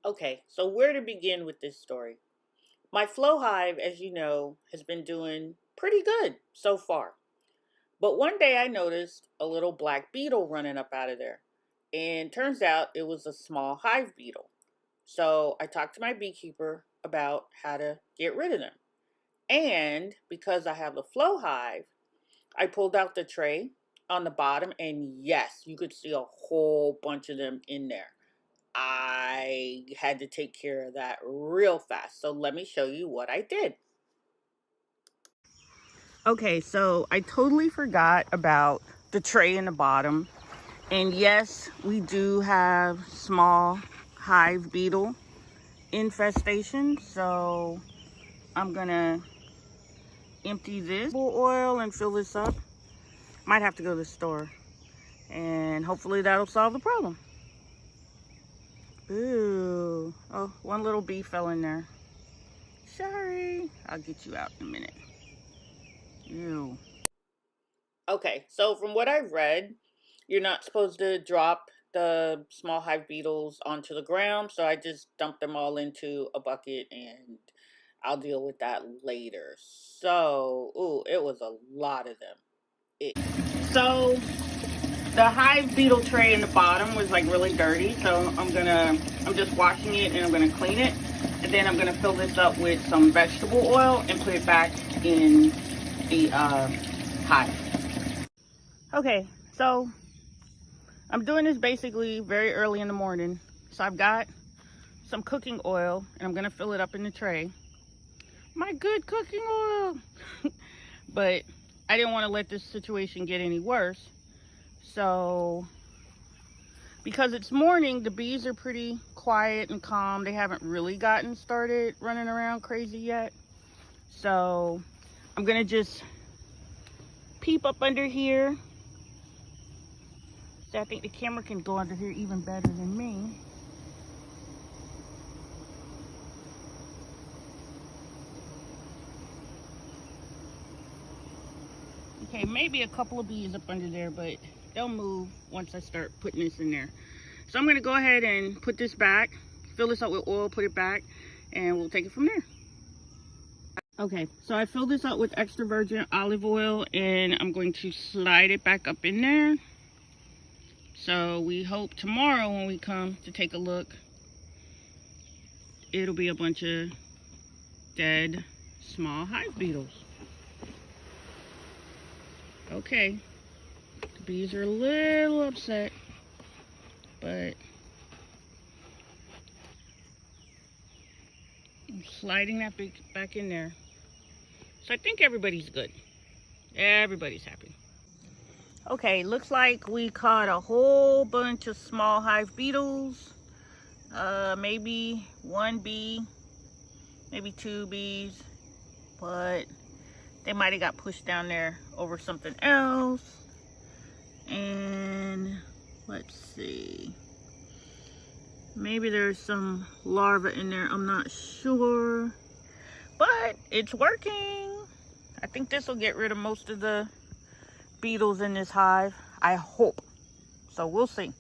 Okay, so where to begin with this story? My flow hive, as you know, has been doing pretty good so far. But one day I noticed a little black beetle running up out of there. And turns out it was a small hive beetle. So I talked to my beekeeper about how to get rid of them. And because I have the flow hive, I pulled out the tray on the bottom, and yes, you could see a whole bunch of them in there. I had to take care of that real fast. So let me show you what I did. Okay, so I totally forgot about the tray in the bottom. And yes, we do have small hive beetle infestation. So I'm gonna empty this oil and fill this up. Might have to go to the store, and hopefully that'll solve the problem. Ooh, oh, one little bee fell in there. Sorry, I'll get you out in a minute. Ew. Okay, so from what I've read, you're not supposed to drop the small hive beetles onto the ground, so I just dumped them all into a bucket and I'll deal with that later. So, ooh, it was a lot of them. So the hive beetle tray in the bottom was like really dirty, so I'm just washing it and I'm gonna clean it, and then I'm gonna fill this up with some vegetable oil and put it back in the hive. Okay, so I'm doing this basically very early in the morning. So I've got some cooking oil and I'm gonna fill it up in the tray. My good cooking oil. But I didn't want to let this situation get any worse. So because it's morning, the bees are pretty quiet and calm. They haven't really gotten started running around crazy yet. So I'm gonna just peep up under here. So I think the camera can go under here even better than me. Okay, maybe a couple of bees up under there, but they'll move once I start putting this in there. So I'm gonna go ahead and put this back, fill this up with oil, put it back, and we'll take it from there. Okay, so I filled this up with extra virgin olive oil and I'm going to slide it back up in there. So we hope tomorrow when we come to take a look, it'll be a bunch of dead small hive beetles. Okay, the bees are a little upset, but I'm sliding that back in there. So I think everybody's good. Everybody's happy. Okay, looks like we caught a whole bunch of small hive beetles. Maybe one bee, maybe two bees, but they might have got pushed down there over something else. And let's see. Maybe there's some larvae in there, I'm not sure. But it's working. I think this will get rid of most of the beetles in this hive. I hope. So we'll see.